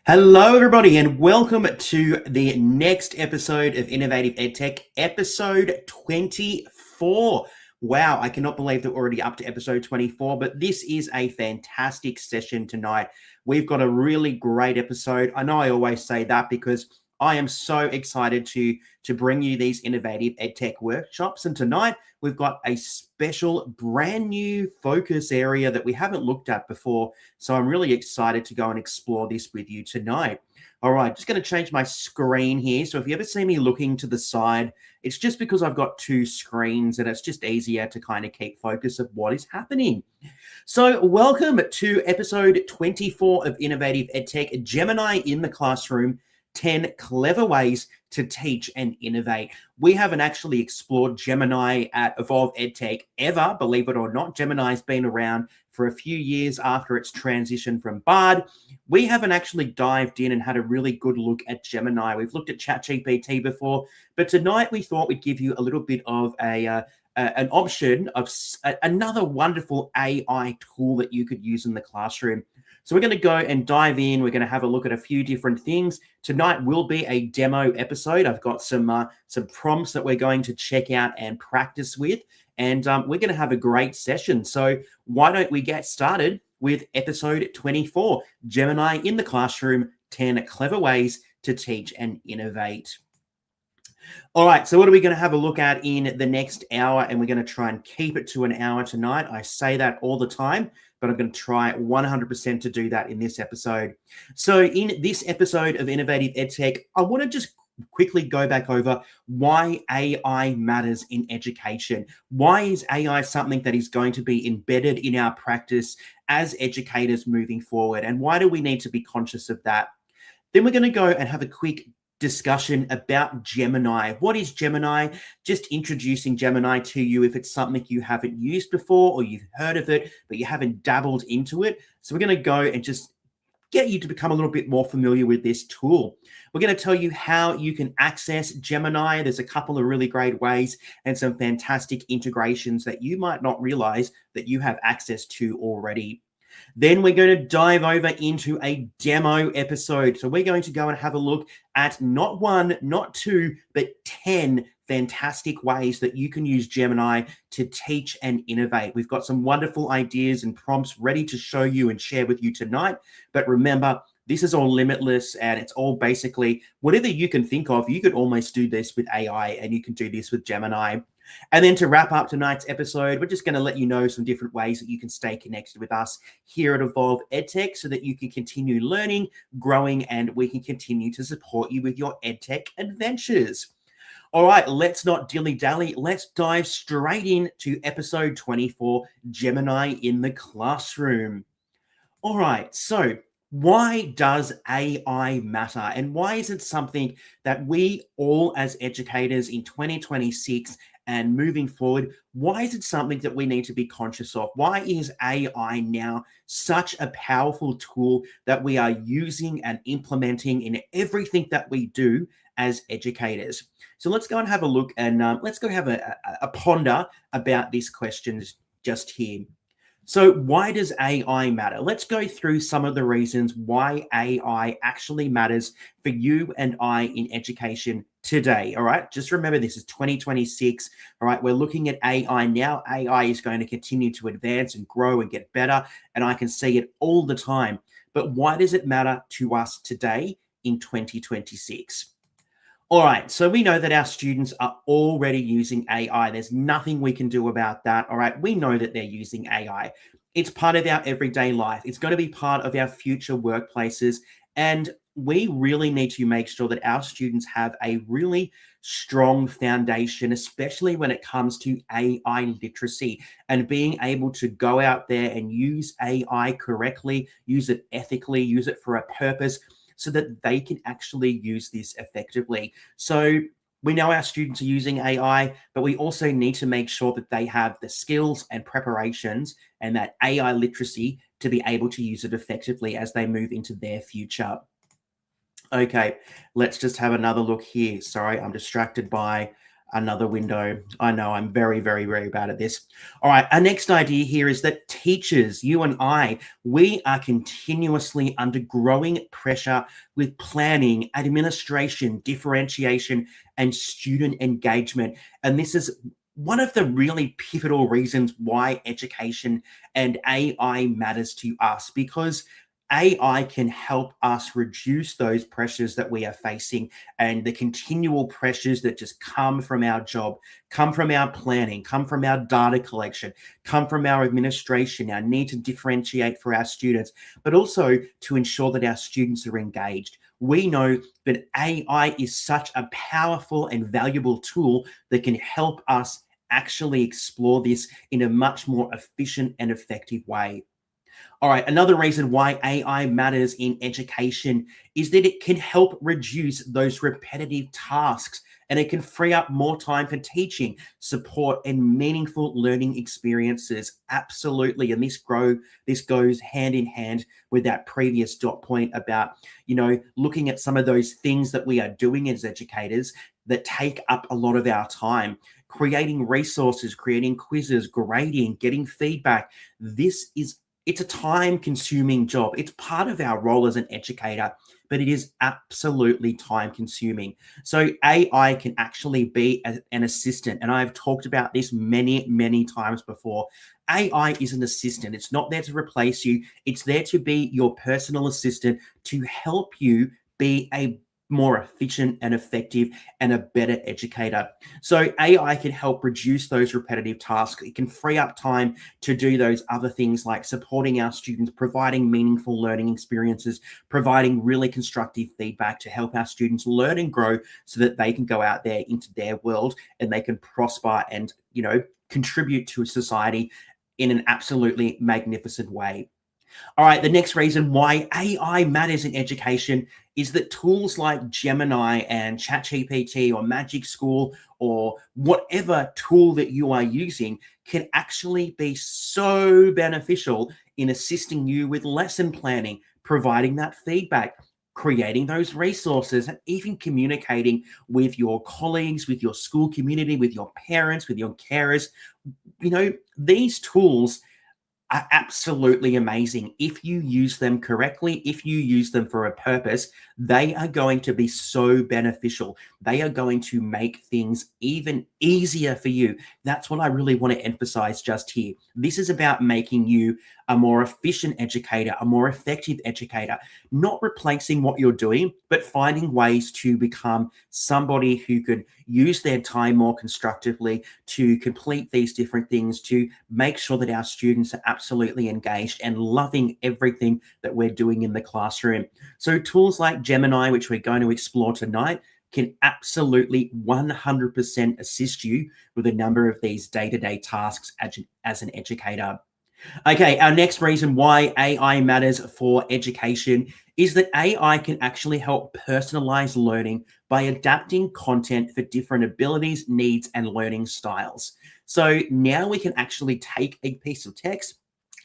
Hello, everybody, and welcome to the next episode of Innovative EdTech, episode 24. Wow, I cannot believe that we're already up to episode 24, but this is a fantastic session tonight. We've got a really great episode. I know I always say that because I am so excited to bring you these Innovative EdTech workshops, and tonight we've got a special brand new focus area that we haven't looked at before. So I'm really excited to go and explore this with you tonight. All right, just going to change my screen here. So if you ever see me looking to the side, it's just because I've got two screens and it's just easier to kind of keep focus of what is happening. So welcome to episode 24 of Innovative EdTech, Gemini in the Classroom, 10 clever ways to teach and innovate. We haven't actually explored Gemini at Evolve EdTech ever, believe it or not. Gemini's been around for a few years after its transition from Bard. We haven't actually dived in and had a really good look at Gemini. We've looked at ChatGPT before, but tonight we thought we'd give you a little bit of an option of another wonderful AI tool that you could use in the classroom. So we're going to go and dive in. We're going to have a look at a few different things. Tonight will be a demo episode. I've got some prompts that we're going to check out and practice with, and we're going to have a great session. So why don't we get started with episode 24, Gemini in the Classroom, 10 clever ways to teach and innovate. All right, so what are we going to have a look at in the next hour? And we're going to try and keep it to an hour tonight. I say that all the time, but I'm going to try 100% to do that in this episode. So in this episode of Innovative EdTech, I want to just quickly go back over why AI matters in education. Why is AI something that is going to be embedded in our practice as educators moving forward? And why do we need to be conscious of that? Then we're going to go and have a quick discussion about Gemini. What is Gemini? Just introducing Gemini to you if it's something you haven't used before or you've heard of it, but you haven't dabbled into it. So we're going to go and just get you to become a little bit more familiar with this tool. We're going to tell you how you can access Gemini. There's a couple of really great ways and some fantastic integrations that you might not realize that you have access to already. Then we're going to dive over into a demo episode. So we're going to go and have a look at not one, not two, but 10 fantastic ways that you can use Gemini to teach and innovate. We've got some wonderful ideas and prompts ready to show you and share with you tonight. But remember, this is all limitless and it's all basically whatever you can think of. You could almost do this with AI and you can do this with Gemini. And then to wrap up tonight's episode, we're just going to let you know some different ways that you can stay connected with us here at Evolve EdTech so that you can continue learning, growing, and we can continue to support you with your EdTech adventures. All right, let's not dilly-dally. Let's dive straight into episode 24, Gemini in the Classroom. All right, so why does AI matter? And why is it something that we all as educators in 2026 and moving forward, why is it something that we need to be conscious of? Why is AI now such a powerful tool that we are using and implementing in everything that we do as educators? So let's go and have a look and let's go have a ponder about these questions just here. So why does AI matter? Let's go through some of the reasons why AI actually matters for you and I in education today. All right, just remember this is 2026. All right, we're looking at AI now. AI is going to continue to advance and grow and get better, and I can see it all the time. But why does it matter to us today in 2026? All right, so we know that our students are already using AI. There's nothing we can do about that. All right, we know that they're using AI. It's part of our everyday life. It's going to be part of our future workplaces. And we really need to make sure that our students have a really strong foundation, especially when it comes to AI literacy and being able to go out there and use AI correctly, use it ethically, use it for a purpose, so that they can actually use this effectively. So we know our students are using AI, but we also need to make sure that they have the skills and preparations and that AI literacy to be able to use it effectively as they move into their future. Okay, let's just have another look here. Sorry, I'm distracted by Another window. I know I'm very, very, very bad at this. All right. Our next idea here is that teachers, you and I, we are continuously under growing pressure with planning, administration, differentiation, and student engagement. And this is one of the really pivotal reasons why education and AI matters to us, because AI can help us reduce those pressures that we are facing and the continual pressures that just come from our job, come from our planning, come from our data collection, come from our administration, our need to differentiate for our students, but also to ensure that our students are engaged. We know that AI is such a powerful and valuable tool that can help us actually explore this in a much more efficient and effective way. All right, another reason why AI matters in education is that it can help reduce those repetitive tasks, and it can free up more time for teaching, support, and meaningful learning experiences. Absolutely. And this goes hand in hand with that previous dot point about, looking at some of those things that we are doing as educators that take up a lot of our time. Creating resources, creating quizzes, grading, getting feedback. It's a time consuming job. It's part of our role as an educator, but it is absolutely time consuming. So AI can actually be an assistant. And I've talked about this many, many times before. AI is an assistant. It's not there to replace you. It's there to be your personal assistant to help you be a more efficient and effective and a better educator. So AI can help reduce those repetitive tasks. It can free up time to do those other things like supporting our students, providing meaningful learning experiences, providing really constructive feedback to help our students learn and grow so that they can go out there into their world and they can prosper and, contribute to a society in an absolutely magnificent way. All right, the next reason why AI matters in education is that tools like Gemini and ChatGPT or Magic School or whatever tool that you are using can actually be so beneficial in assisting you with lesson planning, providing that feedback, creating those resources, and even communicating with your colleagues, with your school community, with your parents, with your carers. These tools are absolutely amazing. If you use them correctly, if you use them for a purpose, they are going to be so beneficial. They are going to make things even easier for you. That's what I really want to emphasize just here. This is about making you a more efficient educator, a more effective educator, not replacing what you're doing, but finding ways to become somebody who could use their time more constructively to complete these different things, to make sure that our students are absolutely engaged and loving everything that we're doing in the classroom. So tools like Gemini, which we're going to explore tonight, can absolutely 100% assist you with a number of these day-to-day tasks as an educator. Okay, our next reason why AI matters for education is that AI can actually help personalize learning by adapting content for different abilities, needs, and learning styles. So now we can actually take a piece of text,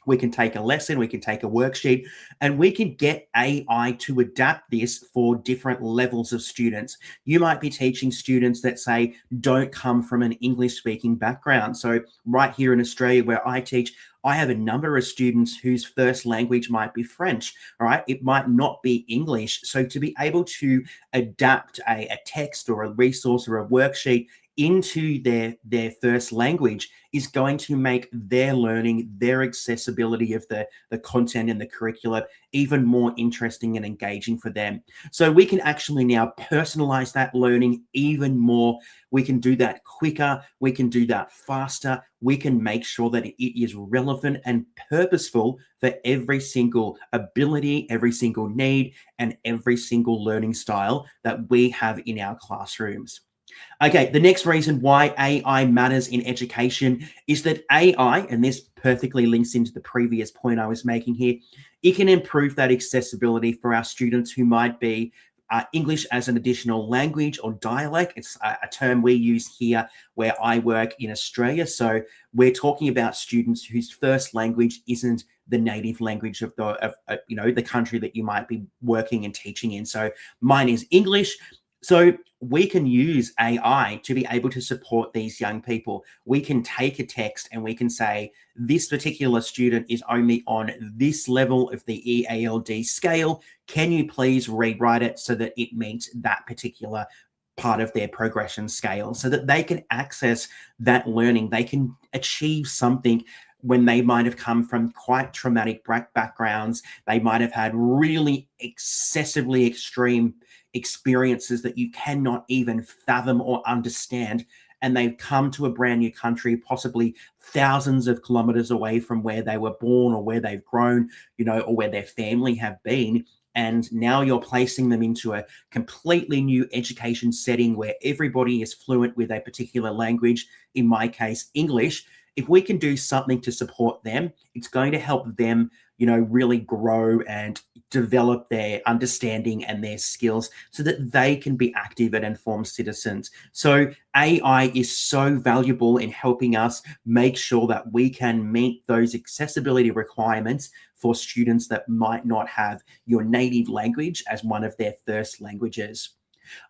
we can take a lesson, we can take a worksheet, and we can get AI to adapt this for different levels of students. You might be teaching students that, say, don't come from an English speaking background. So right here in Australia where I teach, I have a number of students whose first language might be French, all right? It might not be English. So to be able to adapt a text or a resource or a worksheet into their first language is going to make their learning, their accessibility of the content and the curricula even more interesting and engaging for them. So we can actually now personalize that learning even more. We can do that quicker. We can do that faster. We can make sure that it is relevant and purposeful for every single ability, every single need, and every single learning style that we have in our classrooms. Okay, the next reason why AI matters in education is that AI, and this perfectly links into the previous point I was making here, it can improve that accessibility for our students who might be English as an additional language or dialect. It's a term we use here where I work in Australia. So we're talking about students whose first language isn't the native language of the country that you might be working and teaching in. So mine is English. So we can use AI to be able to support these young people. We can take a text and we can say, this particular student is only on this level of the EALD scale. Can you please rewrite it so that it meets that particular part of their progression scale, so that they can access that learning? They can achieve something when they might have come from quite traumatic backgrounds. They might have had really excessively extreme experiences that you cannot even fathom or understand. And they've come to a brand new country, possibly thousands of kilometers away from where they were born or where they've grown, or where their family have been. And now you're placing them into a completely new education setting where everybody is fluent with a particular language, in my case, English. If we can do something to support them, it's going to help them, really grow and develop their understanding and their skills so that they can be active and informed citizens. So AI is so valuable in helping us make sure that we can meet those accessibility requirements for students that might not have your native language as one of their first languages.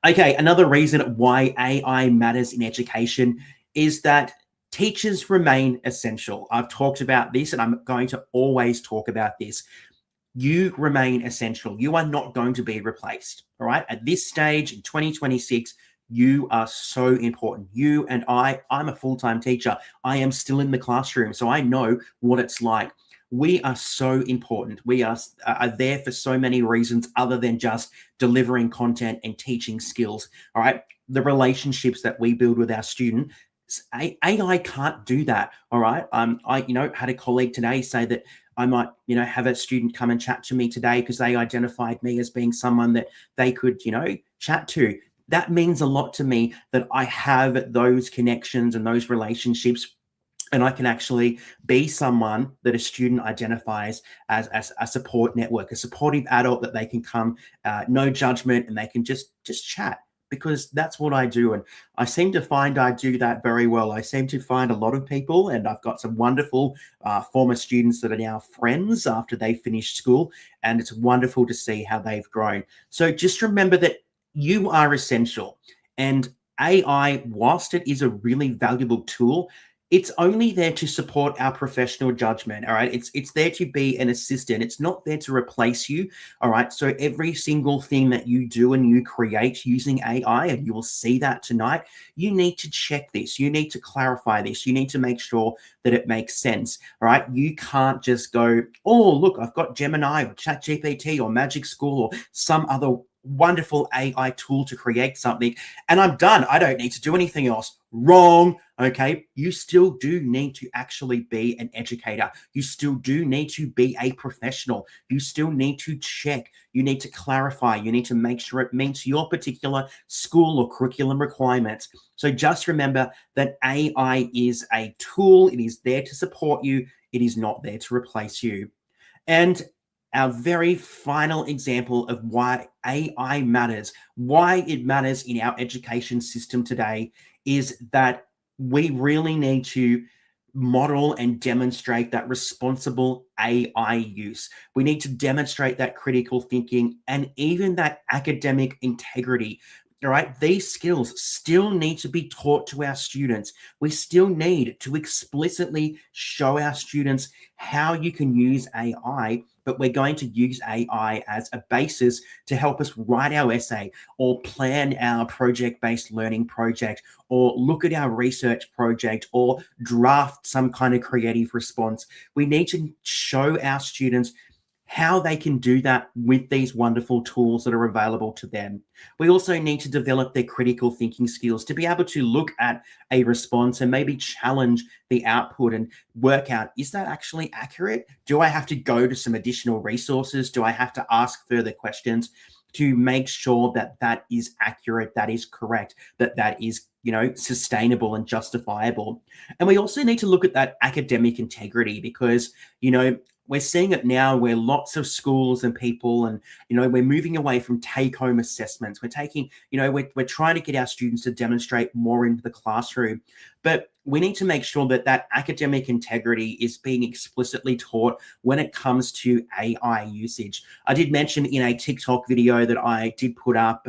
Okay, another reason why AI matters in education is that teachers remain essential. I've talked about this and I'm going to always talk about this. You remain essential. You are not going to be replaced. All right. At this stage in 2026, you are so important. You and I'm a full-time teacher. I am still in the classroom, so I know what it's like. We are so important. We are there for so many reasons other than just delivering content and teaching skills. All right. The relationships that we build with our student, AI can't do that. All right. I had a colleague today say that I might, have a student come and chat to me today because they identified me as being someone that they could, chat to. That means a lot to me that I have those connections and those relationships, and I can actually be someone that a student identifies as a support network, a supportive adult that they can come, no judgment, and they can just chat, because that's what I do. And I seem to find I do that very well. I seem to find a lot of people, and I've got some wonderful former students that are now friends after they finished school, and it's wonderful to see how they've grown. So just remember that you are essential, and AI, whilst it is a really valuable tool, it's only there to support our professional judgment. All right. It's there to be an assistant. It's not there to replace you. All right. So every single thing that you do and you create using AI, and you will see that tonight, you need to check this. You need to clarify this. You need to make sure that it makes sense. All right. You can't just go, oh, look, I've got Gemini or ChatGPT or Magic School or some other wonderful AI tool to create something, and I'm done. I don't need to do anything else. Wrong. Okay. You still do need to actually be an educator. You still do need to be a professional. You still need to check. You need to clarify. You need to make sure it meets your particular school or curriculum requirements. So just remember that AI is a tool. It is there to support you. It is not there to replace you. And our very final example of why AI matters, why it matters in our education system today, is that we really need to model and demonstrate that responsible AI use. We need to demonstrate that critical thinking and even that academic integrity. All right, these skills still need to be taught to our students. We still need to explicitly show our students how you can use AI, but we're going to use AI as a basis to help us write our essay or plan our project-based learning project or look at our research project or draft some kind of creative response. We need to show our students how they can do that with these wonderful tools that are available to them. We also need to develop their critical thinking skills to be able to look at a response and maybe challenge the output and work out, is that actually accurate? Do I have to go to some additional resources? Do I have to ask further questions to make sure that that is accurate, that is correct, that is, sustainable and justifiable? And we also need to look at that academic integrity because, we're seeing it now where lots of schools and people and, we're moving away from take-home assessments. We're taking, we're trying to get our students to demonstrate more into the classroom. But we need to make sure that that academic integrity is being explicitly taught when it comes to AI usage. I did mention in a TikTok video that I did put up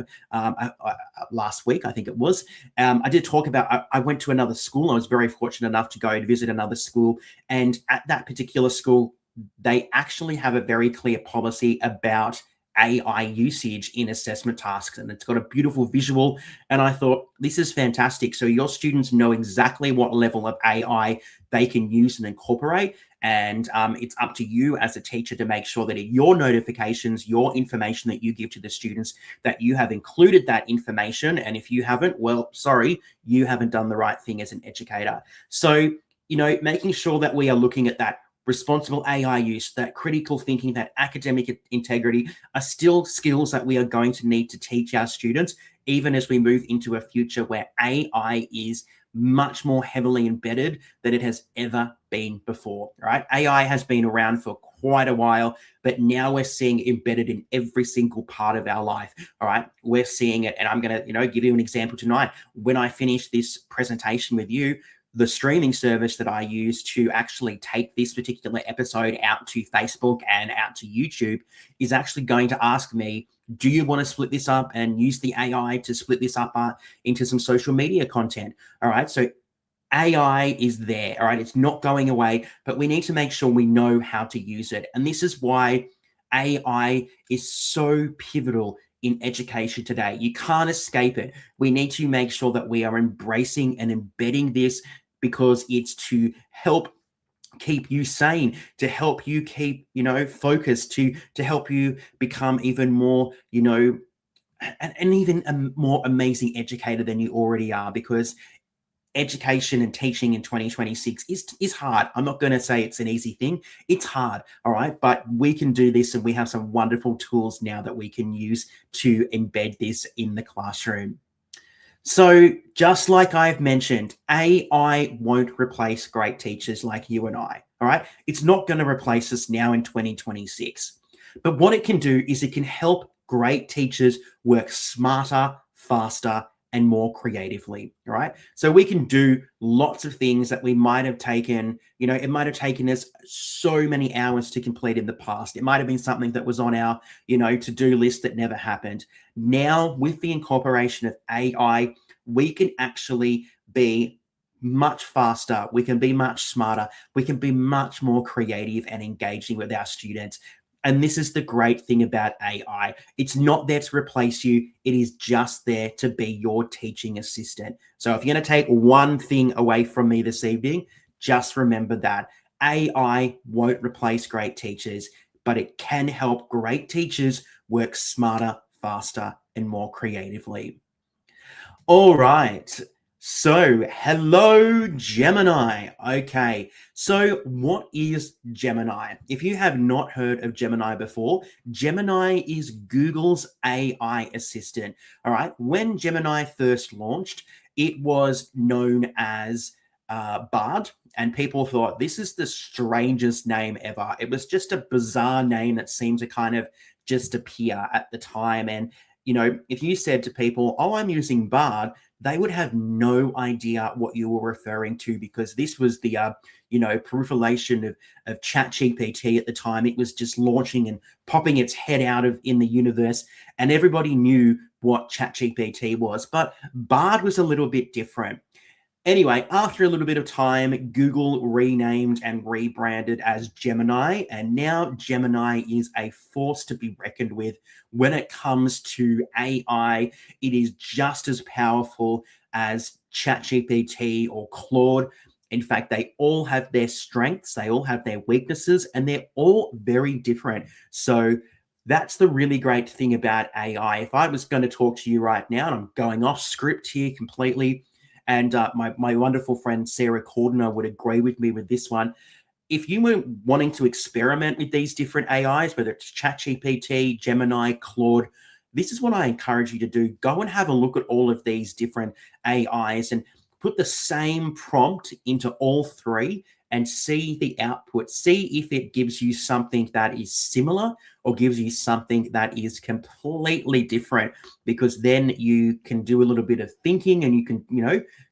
last week, I think it was, I did talk about, I went to another school. I was very fortunate enough to go and visit another school. And at that particular school, they actually have a very clear policy about AI usage in assessment tasks, and it's got a beautiful visual. And I thought, this is fantastic. So your students know exactly what level of AI they can use and incorporate. And it's up to you as a teacher to make sure that in your notifications, your information that you give to the students, that you have included that information. And if you haven't, well, sorry, you haven't done the right thing as an educator. So, making sure that we are looking at that responsible AI use, that critical thinking, that academic integrity are still skills that we are going to need to teach our students, even as we move into a future where AI is much more heavily embedded than it has ever been before, right? AI has been around for quite a while, but now we're seeing it embedded in every single part of our life, all right? We're seeing it, and I'm going to, give you an example tonight. When I finish this presentation with you, the streaming service that I use to actually take this particular episode out to Facebook and out to YouTube is actually going to ask me, do you want to split this up and use the AI to split this up into some social media content? All right. So AI is there. All right. It's not going away, but we need to make sure we know how to use it. And this is why AI is so pivotal in education today. You can't escape it. We need to make sure that we are embracing and embedding this, because it's to help keep you sane, to help you keep, focused, to help you become even more, and even a more amazing educator than you already are, because education and teaching in 2026 is hard. I'm not going to say it's an easy thing. It's hard, all right? But we can do this, and we have some wonderful tools now that we can use to embed this in the classroom. So just like I've mentioned, AI won't replace great teachers like you and I, all right? It's not going to replace us now in 2026. But what it can do is it can help great teachers work smarter, faster, and more creatively, all right? So we can do lots of things that we might have taken, it might have taken us so many hours to complete in the past. It might have been something that was on our, to-do list that never happened. Now, with the incorporation of AI, we can actually be much faster. We can be much smarter. We can be much more creative and engaging with our students. And this is the great thing about AI. It's not there to replace you. It is just there to be your teaching assistant. So if you're going to take one thing away from me this evening, just remember that AI won't replace great teachers, but it can help great teachers work smarter, faster, and more creatively. All right. So, hello, Gemini. Okay. So, what is Gemini? If you have not heard of Gemini before, Gemini is Google's AI assistant. All right. When Gemini first launched, it was known as Bard, and people thought this is the strangest name ever. It was just a bizarre name that seemed to kind of just appear at the time. And if you said to people, oh, I'm using Bard, they would have no idea what you were referring to, because this was the, proliferation of ChatGPT at the time. It was just launching and popping its head out in the universe, and everybody knew what ChatGPT was. But Bard was a little bit different. Anyway, after a little bit of time, Google renamed and rebranded as Gemini, and now Gemini is a force to be reckoned with when it comes to AI. It is just as powerful as ChatGPT or Claude. In fact, they all have their strengths, they all have their weaknesses, and they're all very different. So that's the really great thing about AI. If I was going to talk to you right now, and I'm going off script here completely, and my wonderful friend Sarah Cordner would agree with me with this one. If you were wanting to experiment with these different AIs, whether it's ChatGPT, Gemini, Claude, this is what I encourage you to do. Go and have a look at all of these different AIs and put the same prompt into all three and see the output. See if it gives you something that is similar or gives you something that is completely different, because then you can do a little bit of thinking and you can,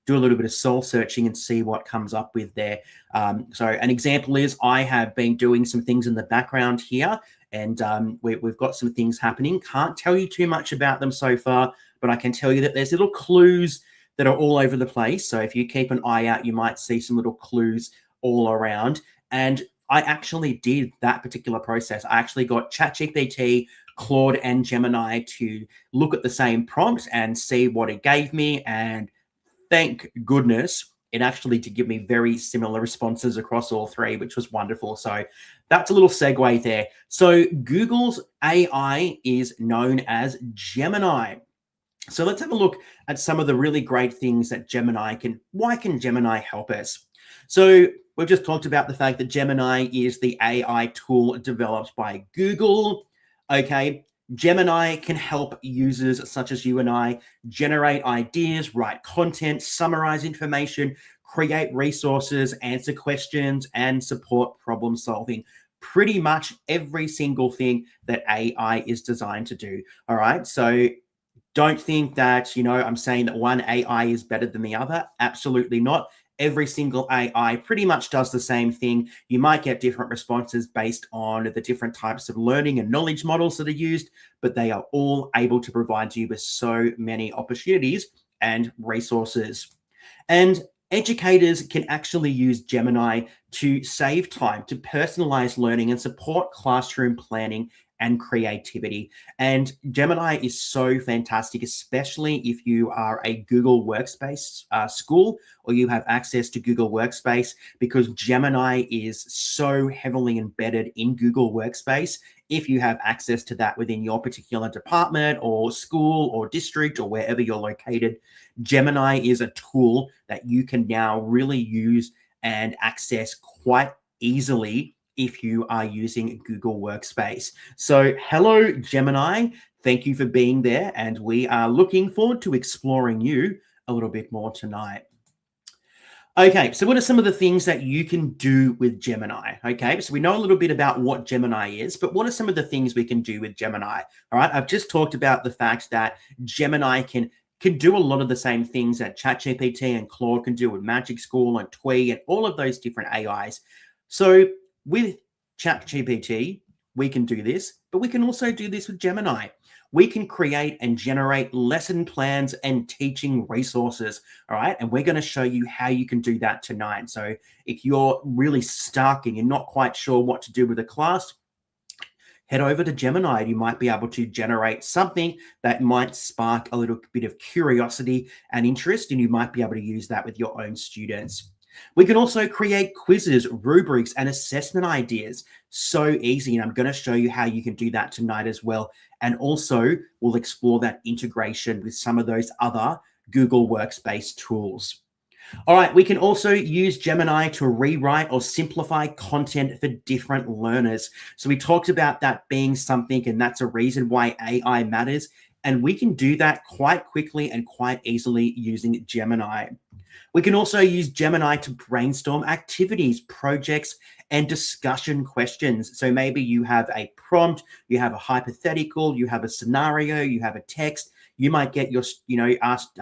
do a little bit of soul searching and see what comes up with there. So an example is I have been doing some things in the background here, and we've got some things happening. Can't tell you too much about them so far, but I can tell you that there's little clues that are all over the place. So if you keep an eye out, you might see some little clues all around. And I actually did that particular process. I actually got ChatGPT, Claude, and Gemini to look at the same prompt and see what it gave me. And thank goodness it actually did give me very similar responses across all three, which was wonderful. So that's a little segue there. So Google's AI is known as Gemini. So let's have a look at some of the really great things that Gemini can. Why can Gemini help us? So we've just talked about the fact that Gemini is the AI tool developed by Google. Okay, Gemini can help users such as you and I generate ideas, write content, summarize information, create resources, answer questions, and support problem solving. Pretty much every single thing that AI is designed to do. All right, so don't think that, I'm saying that one AI is better than the other. Absolutely not. Every single AI pretty much does the same thing. You might get different responses based on the different types of learning and knowledge models that are used, but they are all able to provide you with so many opportunities and resources. And educators can actually use Gemini to save time, to personalize learning and support classroom planning and creativity. And Gemini is so fantastic, especially if you are a Google Workspace school or you have access to Google Workspace, because Gemini is so heavily embedded in Google Workspace. If you have access to that within your particular department or school or district or wherever you're located, Gemini is a tool that you can now really use and access quite easily if you are using Google Workspace. So hello, Gemini. Thank you for being there. And we are looking forward to exploring you a little bit more tonight. Okay, so what are some of the things that you can do with Gemini? Okay, so we know a little bit about what Gemini is, but what are some of the things we can do with Gemini? All right, I've just talked about the fact that Gemini can do a lot of the same things that ChatGPT and Claude can do with Magic School and Twee and all of those different AIs. So with ChatGPT, we can do this, but we can also do this with Gemini. We can create and generate lesson plans and teaching resources, all right? And we're going to show you how you can do that tonight. So if you're really stuck and you're not quite sure what to do with a class, head over to Gemini. You might be able to generate something that might spark a little bit of curiosity and interest, and you might be able to use that with your own students. We can also create quizzes, rubrics, and assessment ideas. So easy, and I'm going to show you how you can do that tonight as well. And also, we'll explore that integration with some of those other Google Workspace tools. All right, we can also use Gemini to rewrite or simplify content for different learners. So we talked about that being something, and that's a reason why AI matters. And we can do that quite quickly and quite easily using Gemini. We can also use Gemini to brainstorm activities, projects, and discussion questions. So maybe you have a prompt, you have a hypothetical, you have a scenario, you have a text. You might get your, ask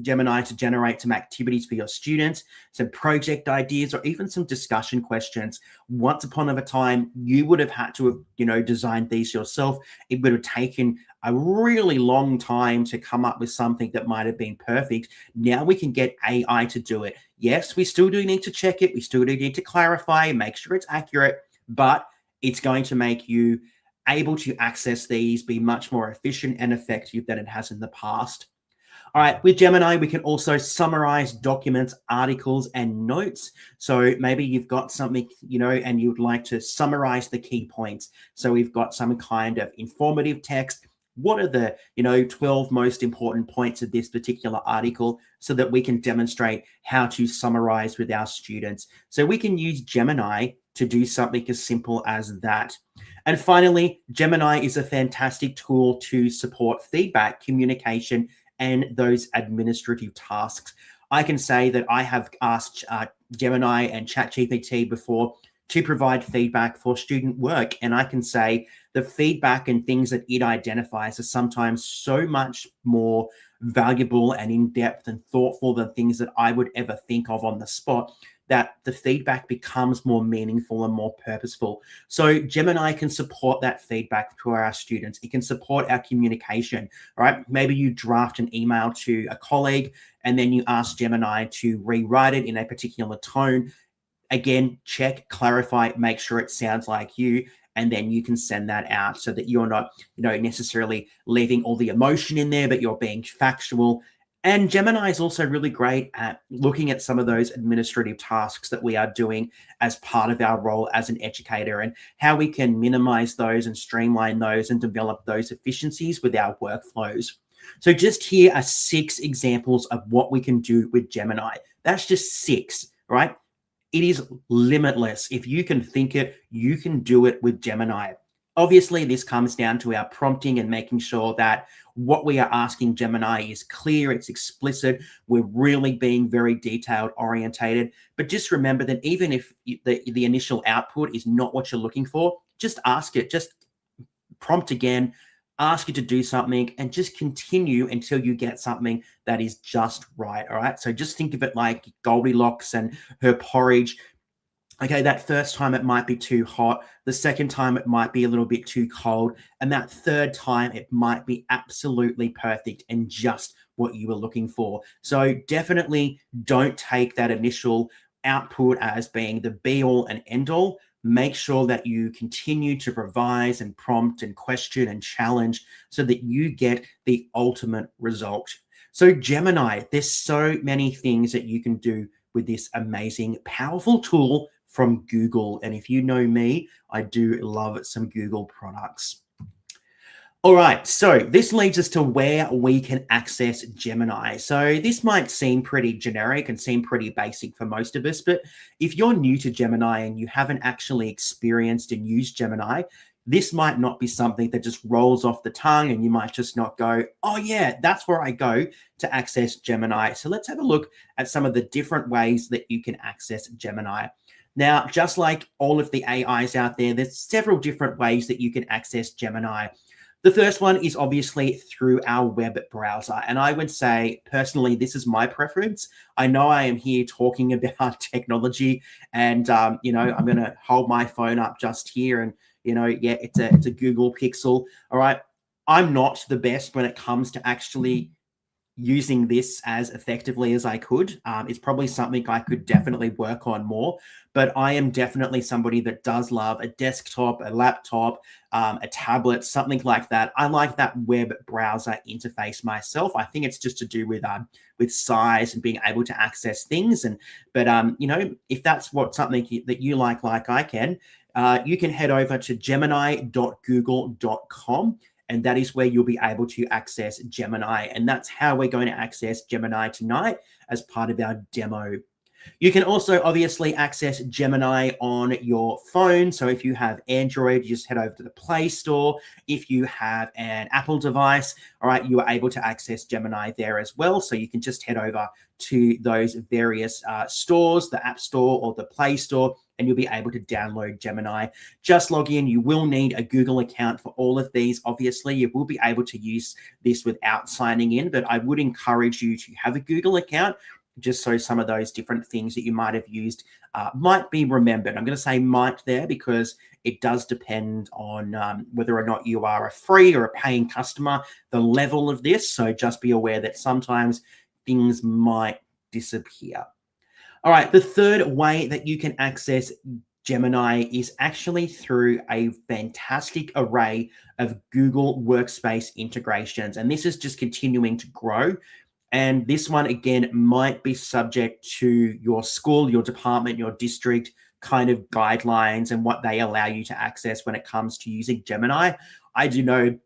Gemini to generate some activities for your students, some project ideas, or even some discussion questions. Once upon a time, you would have had to have, designed these yourself. It would have taken a really long time to come up with something that might have been perfect. Now we can get AI to do it. Yes, we still do need to check it. We still do need to clarify, make sure it's accurate, but it's going to make you able to access these, be much more efficient and effective than it has in the past. All right, with Gemini, we can also summarize documents, articles, and notes. So maybe you've got something, and you'd like to summarize the key points. So we've got some kind of informative text. What are the, 12 most important points of this particular article, so that we can demonstrate how to summarize with our students. So we can use Gemini to do something as simple as that. And finally, Gemini is a fantastic tool to support feedback, communication, and those administrative tasks. I can say that I have asked Gemini and ChatGPT before to provide feedback for student work. And I can say the feedback and things that it identifies are sometimes so much more valuable and in-depth and thoughtful than things that I would ever think of on the spot, that the feedback becomes more meaningful and more purposeful. So Gemini can support that feedback to our students. It can support our communication, right? Maybe you draft an email to a colleague and then you ask Gemini to rewrite it in a particular tone. Again, check, clarify, make sure it sounds like you, and then you can send that out so that you're not, necessarily leaving all the emotion in there, but you're being factual. And Gemini is also really great at looking at some of those administrative tasks that we are doing as part of our role as an educator and how we can minimize those and streamline those and develop those efficiencies with our workflows. So just here are 6 examples of what we can do with Gemini. That's just 6, right? It is limitless. If you can think it, you can do it with Gemini. Obviously, this comes down to our prompting and making sure that what we are asking Gemini is clear, it's explicit, we're really being very detailed orientated. But just remember that even if the initial output is not what you're looking for, just ask it, just prompt again, ask it to do something, and just continue until you get something that is just right. All right. So just think of it like Goldilocks and her porridge. Okay, that first time it might be too hot. The second time it might be a little bit too cold. And that third time it might be absolutely perfect and just what you were looking for. So definitely don't take that initial output as being the be all and end all. Make sure that you continue to revise and prompt and question and challenge so that you get the ultimate result. So Gemini, there's so many things that you can do with this amazing, powerful tool from Google. And if you know me, I do love some Google products. All right, so this leads us to where we can access Gemini. So this might seem pretty generic and seem pretty basic for most of us, but if you're new to Gemini and you haven't actually experienced and used Gemini, this might not be something that just rolls off the tongue and you might just not go, oh yeah, that's where I go to access Gemini. So let's have a look at some of the different ways that you can access Gemini. Now, just like all of the AIs out there, there's several different ways that you can access Gemini. The first one is obviously through our web browser. And I would say, personally, this is my preference. I know I am here talking about technology and, I'm going to hold my phone up just here and, it's a Google Pixel. All right. I'm not the best when it comes to actually using this as effectively as I could. It's probably something I could definitely work on more, but I am definitely somebody that does love a desktop, a laptop, a tablet, something like that. I like that web browser interface myself. I think it's just to do with size and being able to access things. But if that's something that you like I can, you can head over to gemini.google.com. And that is where you'll be able to access Gemini. And that's how we're going to access Gemini tonight as part of our demo. You can also obviously access Gemini on your phone. So if you have Android, you just head over to the Play Store. If you have an Apple device, all right, you are able to access Gemini there as well. So you can just head over to those various stores, the App Store or the Play Store, and you'll be able to download Gemini. Just log in. You will need a Google account for all of these. Obviously, you will be able to use this without signing in, but I would encourage you to have a Google account just so some of those different things that you might have used might be remembered. I'm going to say might there because it does depend on whether or not you are a free or a paying customer, the level of this. So just be aware that sometimes things might disappear. All right, the third way that you can access Gemini is actually through a fantastic array of Google Workspace integrations. And this is just continuing to grow. And this one, again, might be subject to your school, your department, your district kind of guidelines and what they allow you to access when it comes to using Gemini. I do know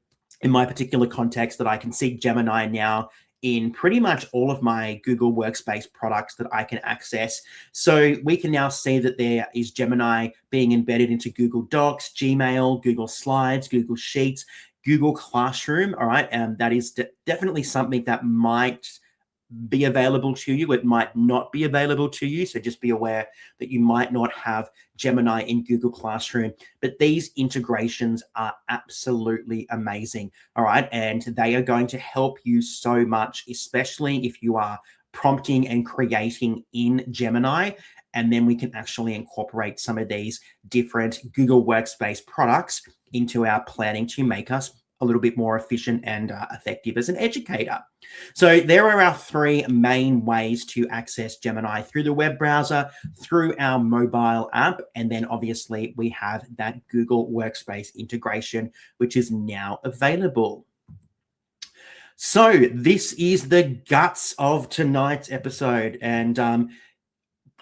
in my particular context that I can see Gemini now in pretty much all of my Google Workspace products that I can access. So we can now see that there is Gemini being embedded into Google Docs, Gmail, Google Slides, Google Sheets, Google Classroom. All right. And that is definitely something that might be available to you. It might not be available to you. So just be aware that you might not have Gemini in Google Classroom. But these integrations are absolutely amazing. All right. And they are going to help you so much, especially if you are prompting and creating in Gemini. And then we can actually incorporate some of these different Google Workspace products into our planning to make us a little bit more efficient and effective as an educator. So there are our three main ways to access Gemini: through the web browser, through our mobile app, and then obviously we have that Google Workspace integration, which is now available. So this is the guts of tonight's episode. And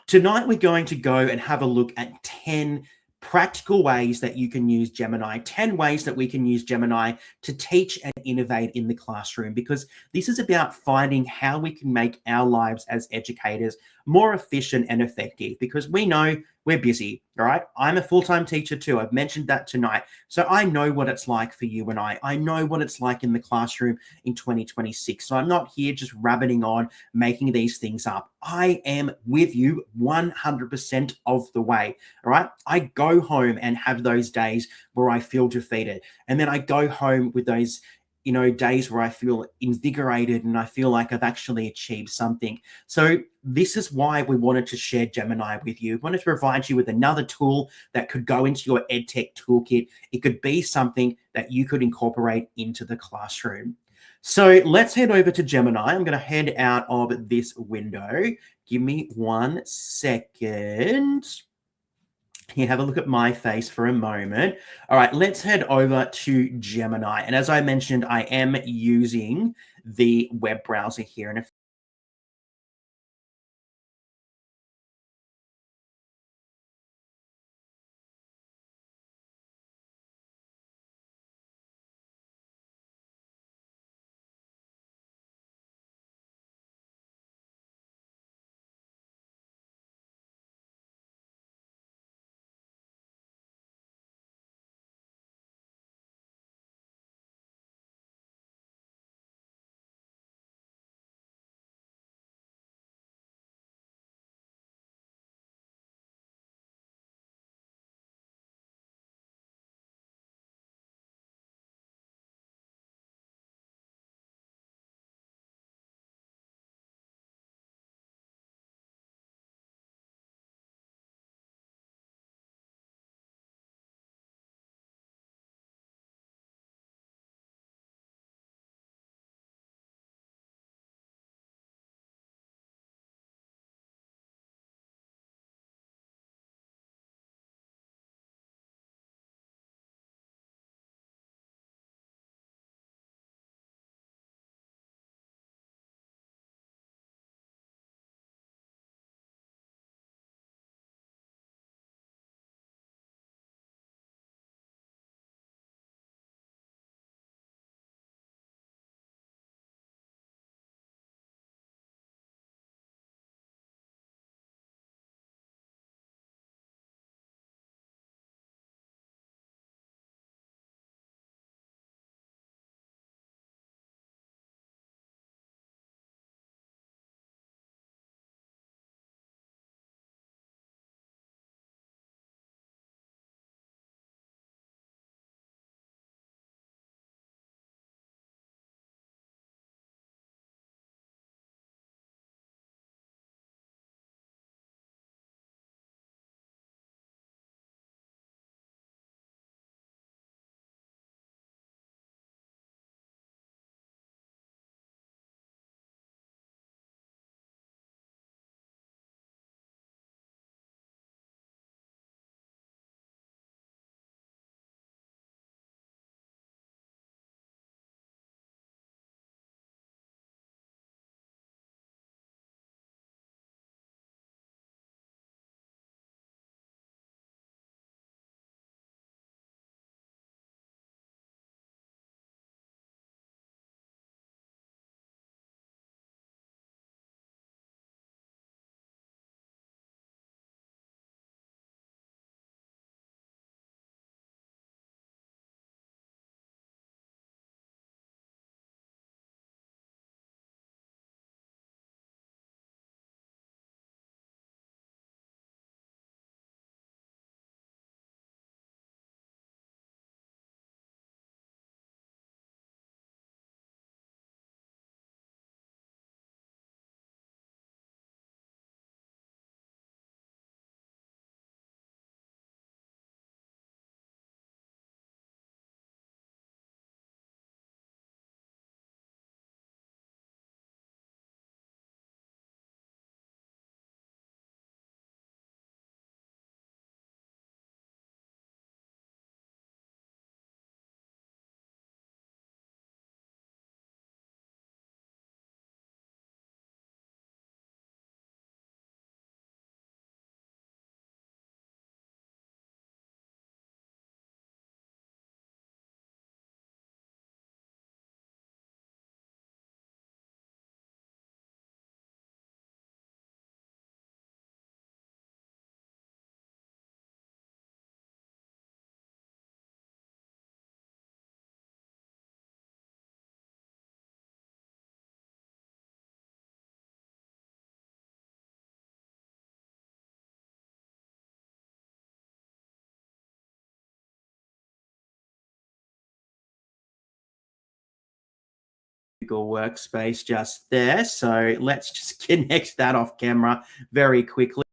tonight we're going to go and have a look at 10 practical ways that you can use Gemini, 10 ways that we can use Gemini to teach and innovate in the classroom, because this is about finding how we can make our lives as educators more efficient and effective, because we know we're busy, all right? I'm a full-time teacher too. I've mentioned that tonight. So I know what it's like for you and I know what it's like in the classroom in 2026. So I'm not here just rabbiting on, making these things up. I am with you 100% of the way, all right? I go home and have those days where I feel defeated. And then I go home with those days where I feel invigorated and I feel like I've actually achieved something. So this is why we wanted to share Gemini with you. We wanted to provide you with another tool that could go into your EdTech toolkit. It could be something that you could incorporate into the classroom. So let's head over to Gemini. I'm going to head out of this window. Give me 1 second. Here, have a look at my face for a moment. All right, let's head over to Gemini. And as I mentioned, I am using the web browser here. And if Google Workspace just there. So let's just connect that off camera very quickly.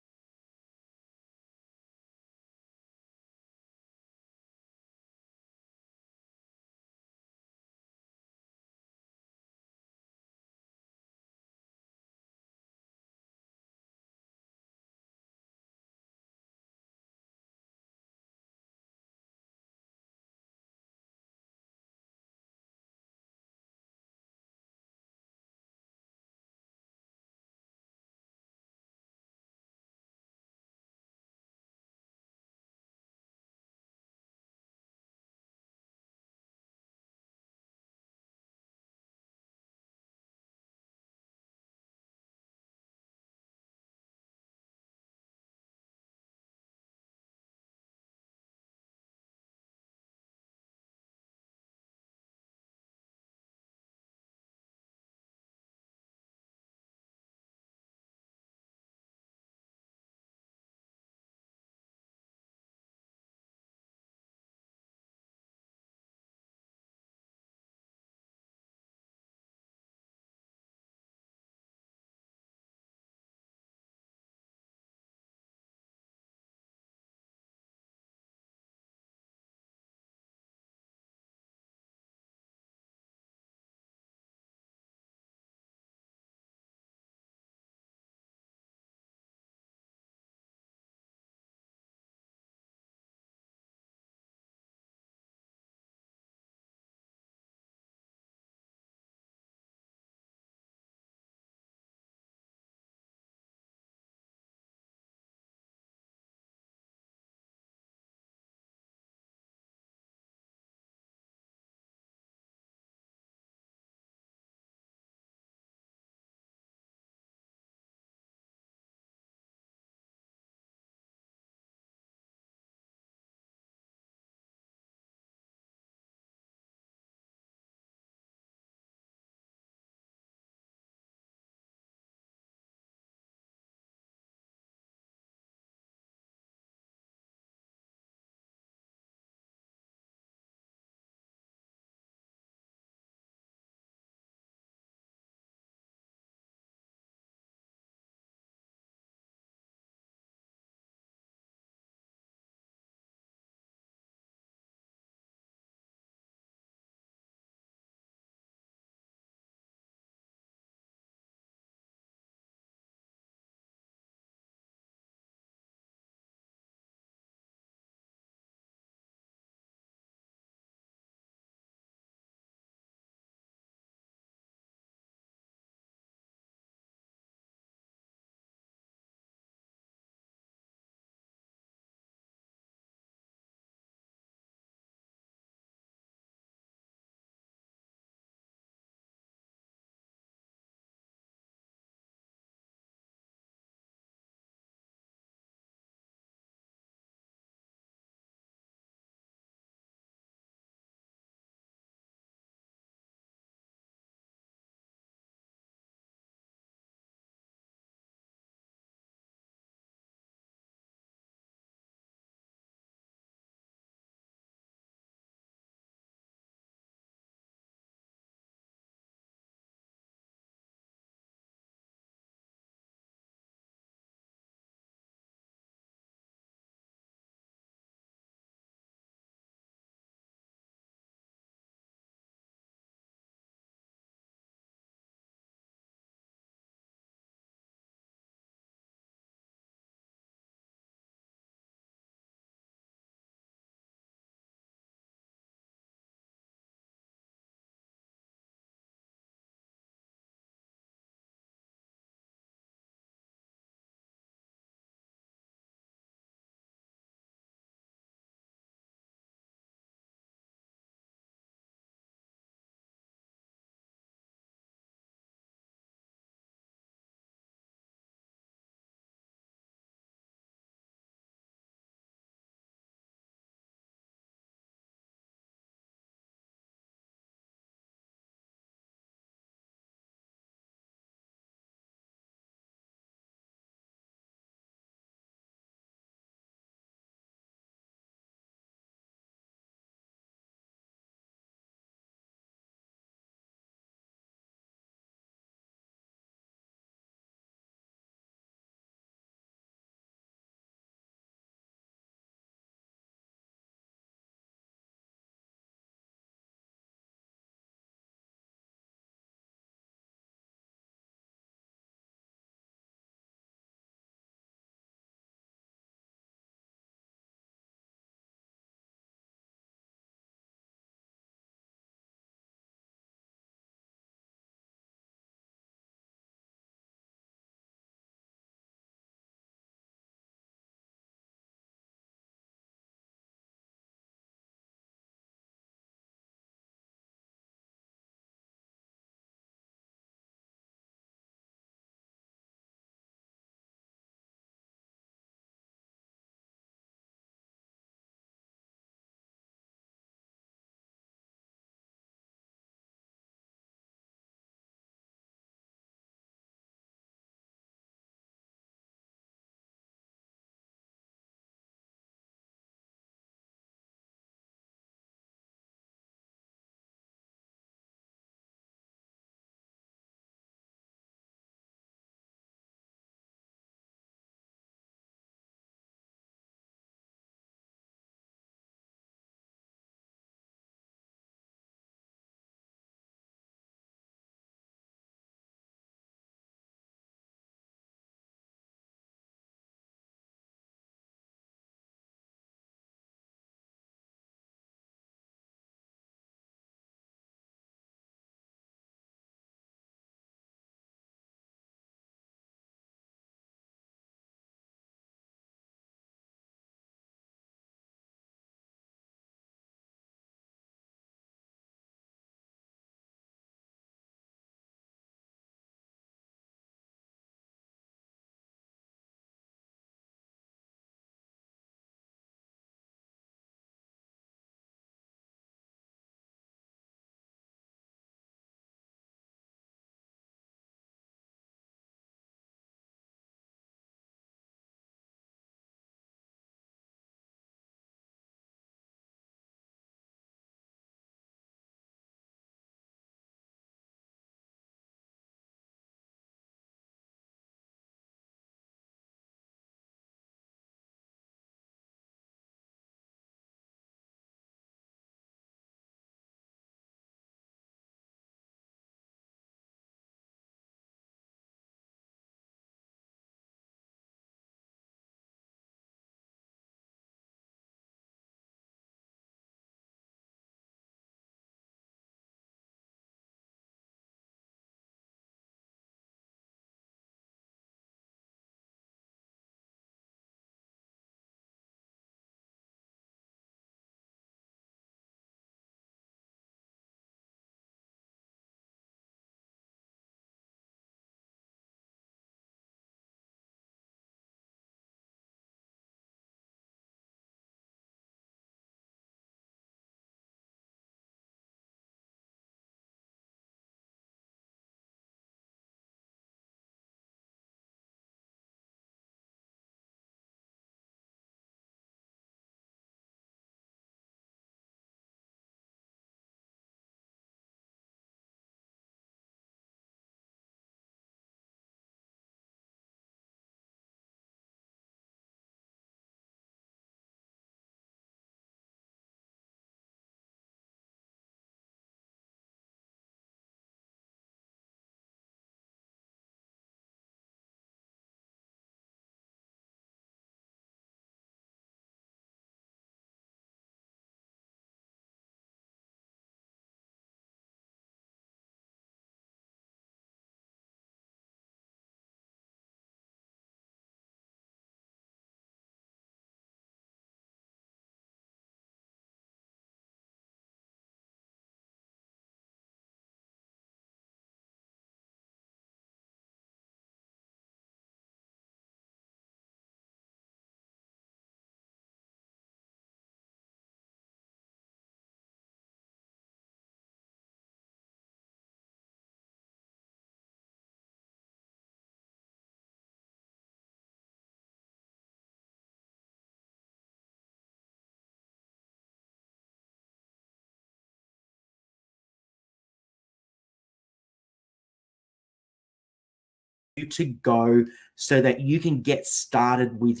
you to go so that you can get started with,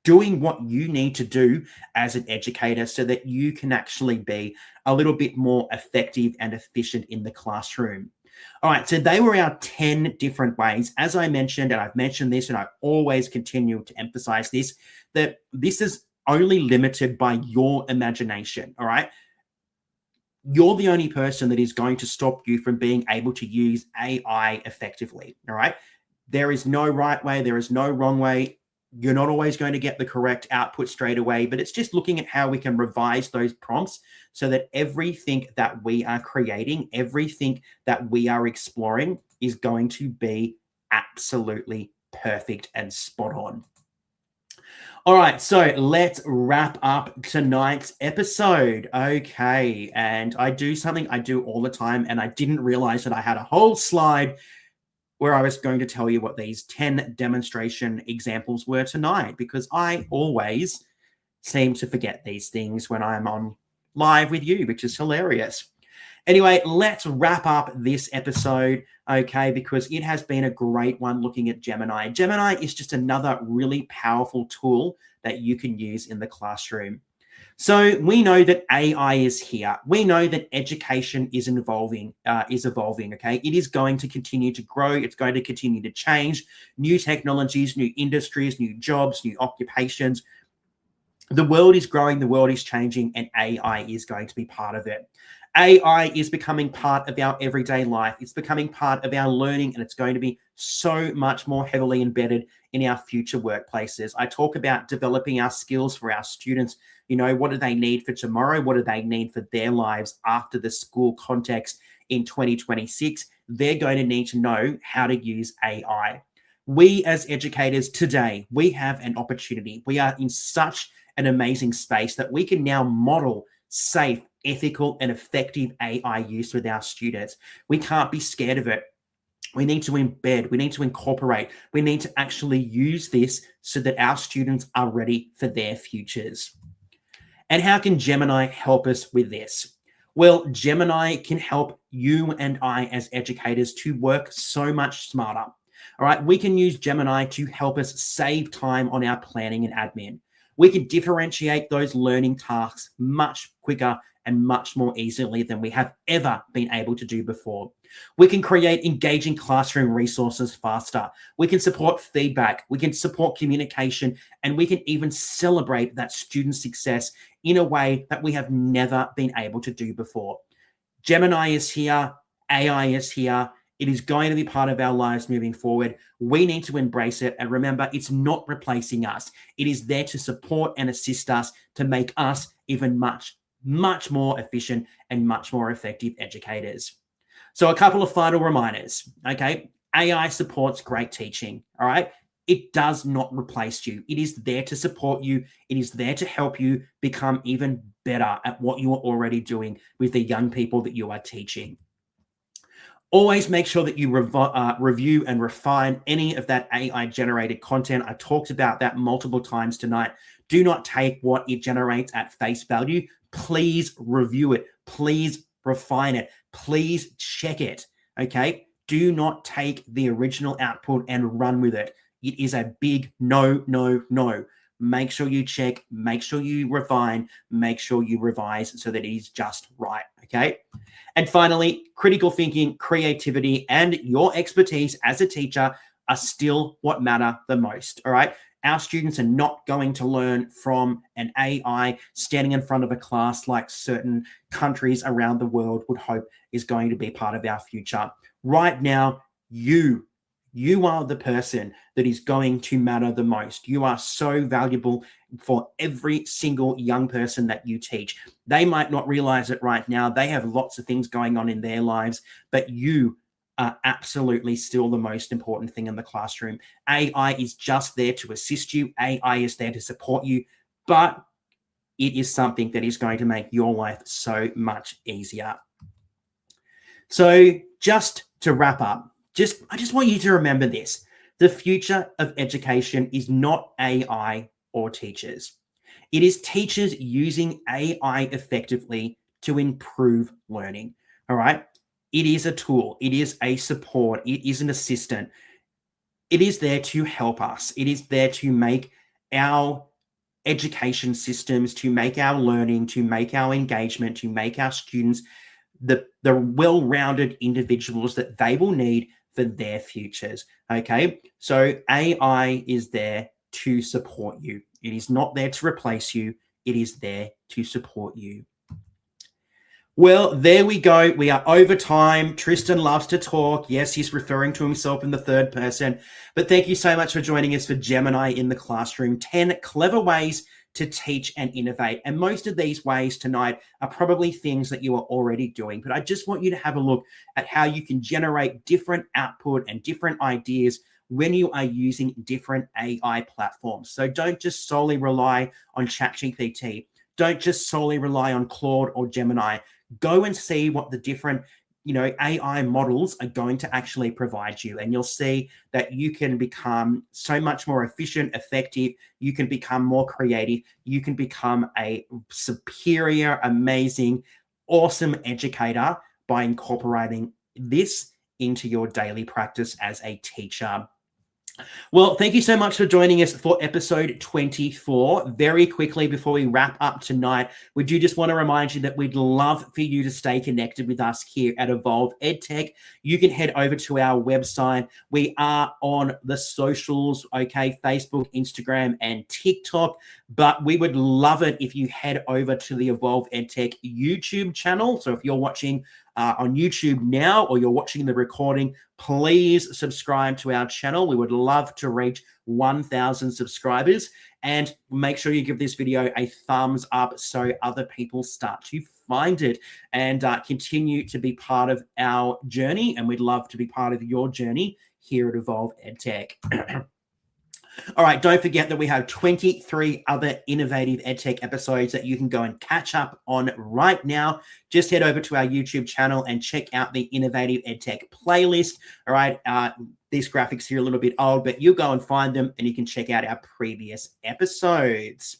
doing what you need to do as an educator so that you can actually be a little bit more effective and efficient in the classroom. All right, so they were our 10 different ways. As I mentioned, and I've mentioned this, and I always continue to emphasize this, that this is only limited by your imagination, all right? You're the only person that is going to stop you from being able to use AI effectively, all right? There is no right way, there is no wrong way. You're not always going to get the correct output straight away, but it's just looking at how we can revise those prompts so that everything that we are creating, everything that we are exploring is going to be absolutely perfect and spot on. All right, so let's wrap up tonight's episode. Okay, and I do something I do all the time, and I didn't realize that I had a whole slide where I was going to tell you what these 10 demonstration examples were tonight, because I always seem to forget these things when I'm on live with you, which is hilarious. Anyway, let's wrap up this episode, okay, because it has been a great one looking at Gemini. Gemini is just another really powerful tool that you can use in the classroom. So we know that AI is here. We know that education is evolving, okay? It is going to continue to grow. It's going to continue to change. New technologies, new industries, new jobs, new occupations. The world is growing, the world is changing, and AI is going to be part of it. AI is becoming part of our everyday life. It's becoming part of our learning, and it's going to be so much more heavily embedded in our future workplaces. I talk about developing our skills for our students. What do they need for tomorrow? What do they need for their lives after the school context in 2026? They're going to need to know how to use AI. We as educators today, we have an opportunity. We are in such an amazing space that we can now model safe, ethical, and effective AI use with our students. We can't be scared of it. We need to embed, we need to incorporate, we need to actually use this so that our students are ready for their futures. And how can Gemini help us with this? Well, Gemini can help you and I as educators to work so much smarter. All right, we can use Gemini to help us save time on our planning and admin. We can differentiate those learning tasks much quicker and much more easily than we have ever been able to do before. We can create engaging classroom resources faster. We can support feedback. We can support communication, and we can even celebrate that student success in a way that we have never been able to do before. Gemini is here. AI is here. It is going to be part of our lives moving forward. We need to embrace it. And remember, it's not replacing us. It is there to support and assist us to make us even much more efficient and much more effective educators. So a couple of final reminders, okay? AI supports great teaching, all right? It does not replace you. It is there to support you. It is there to help you become even better at what you are already doing with the young people that you are teaching. Always make sure that you review and refine any of that AI-generated content. I talked about that multiple times tonight. Do not take what it generates at face value. Please review it. Please refine it. Please check it, okay? Do not take the original output and run with it. It is a big no, no, no. Make sure you check, make sure you refine, make sure you revise so that it is just right, okay? And finally, critical thinking, creativity, and your expertise as a teacher are still what matter the most, all right? Our students are not going to learn from an AI standing in front of a class like certain countries around the world would hope is going to be part of our future. Right now, you are the person that is going to matter the most. You are so valuable for every single young person that you teach. They might not realize it right now. They have lots of things going on in their lives, but you are absolutely still the most important thing in the classroom. AI is just there to assist you. AI is there to support you, but it is something that is going to make your life so much easier. So just to wrap up, I just want you to remember this. The future of education is not AI or teachers. It is teachers using AI effectively to improve learning. All right. It is a tool. It is a support. It is an assistant. It is there to help us. It is there to make our education systems, to make our learning, to make our engagement, to make our students the well-rounded individuals that they will need for their futures. Okay, so AI is there to support you. It is not there to replace you. It is there to support you. Well, there we go. We are over time. Tristan loves to talk. Yes, he's referring to himself in the third person. But thank you so much for joining us for Gemini in the Classroom. 10 clever ways to teach and innovate. And most of these ways tonight are probably things that you are already doing. But I just want you to have a look at how you can generate different output and different ideas when you are using different AI platforms. So don't just solely rely on ChatGPT. Don't just solely rely on Claude or Gemini. Go and see what the different, AI models are going to actually provide you. And you'll see that you can become so much more efficient, effective. You can become more creative. You can become a superior, amazing, awesome educator by incorporating this into your daily practice as a teacher. Well, thank you so much for joining us for episode 24. Very quickly, before we wrap up tonight, we do just want to remind you that we'd love for you to stay connected with us here at Evolve EdTech. You can head over to our website. We are on the socials, okay, Facebook, Instagram, and TikTok. But we would love it if you head over to the Evolve EdTech YouTube channel. So if you're watching on YouTube now, or you're watching the recording, please subscribe to our channel. We would love to reach 1,000 subscribers, and make sure you give this video a thumbs up so other people start to find it and continue to be part of our journey. And we'd love to be part of your journey here at Evolve EdTech. All right, don't forget that we have 23 other innovative EdTech episodes that you can go and catch up on right now. Just head over to our YouTube channel and check out the Innovative EdTech playlist. All right, these graphics here are a little bit old, but you go and find them and you can check out our previous episodes.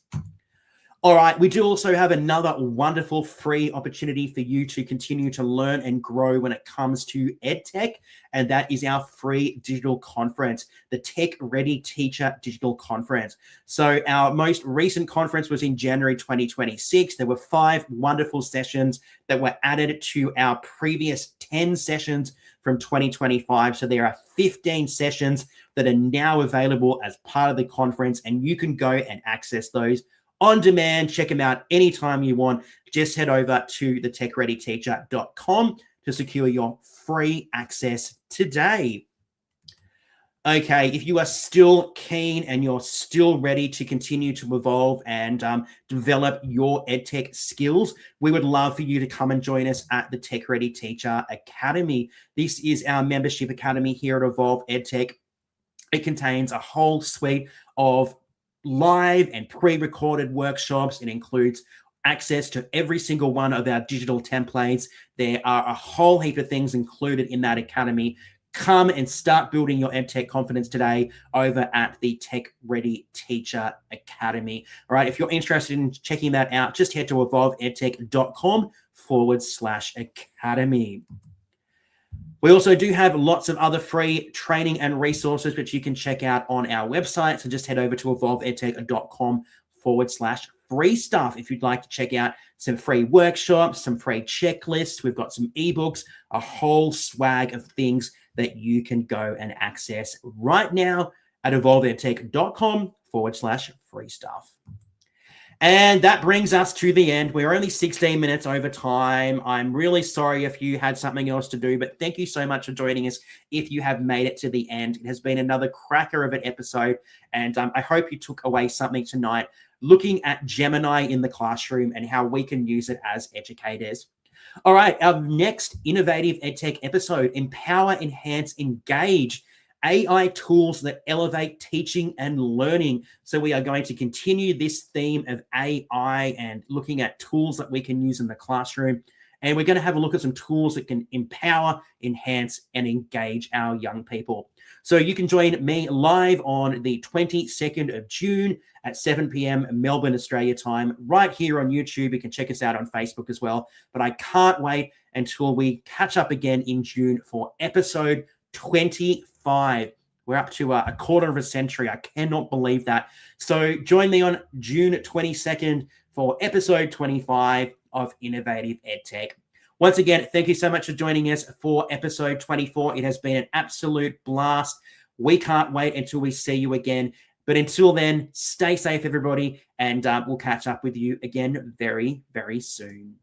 All right, we do also have another wonderful free opportunity for you to continue to learn and grow when it comes to EdTech, and that is our free digital conference, the Tech Ready Teacher Digital Conference. So our most recent conference was in January 2026. There were 5 wonderful sessions that were added to our previous 10 sessions from 2025. So there are 15 sessions that are now available as part of the conference, and you can go and access those on demand. Check them out anytime you want. Just head over to thetechreadyteacher.com to secure your free access today. Okay, if you are still keen and you're still ready to continue to evolve and develop your EdTech skills, we would love for you to come and join us at the Tech Ready Teacher Academy. This is our membership academy here at Evolve EdTech. It contains a whole suite of live and pre-recorded workshops. It includes access to every single one of our digital templates. There are a whole heap of things included in that academy. Come and start building your EdTech confidence today over at the Tech Ready Teacher Academy. All right, if you're interested in checking that out, just head to evolveedtech.com/academy. We also do have lots of other free training and resources which you can check out on our website. So just head over to evolveedtech.com/free stuff if you'd like to check out some free workshops, some free checklists. We've got some ebooks, a whole swag of things that you can go and access right now at evolveedtech.com/free stuff. And that brings us to the end. We're only 16 minutes over time. I'm really sorry if you had something else to do, but thank you so much for joining us if you have made it to the end. It has been another cracker of an episode, and I hope you took away something tonight looking at Gemini in the classroom and how we can use it as educators. All right, our next Innovative EdTech episode, Empower, Enhance, Engage. AI tools that elevate teaching and learning. So we are going to continue this theme of AI and looking at tools that we can use in the classroom. And we're going to have a look at some tools that can empower, enhance, and engage our young people. So you can join me live on the 22nd of June at 7 p.m. Melbourne, Australia time, right here on YouTube. You can check us out on Facebook as well. But I can't wait until we catch up again in June for episode 25. We're up to a quarter of a century. I cannot believe that. So join me on June 22nd for episode 25 of Innovative EdTech. Once again, thank you so much for joining us for episode 24. It has been an absolute blast. We can't wait until we see you again. But until then, stay safe, everybody, and we'll catch up with you again very, very soon.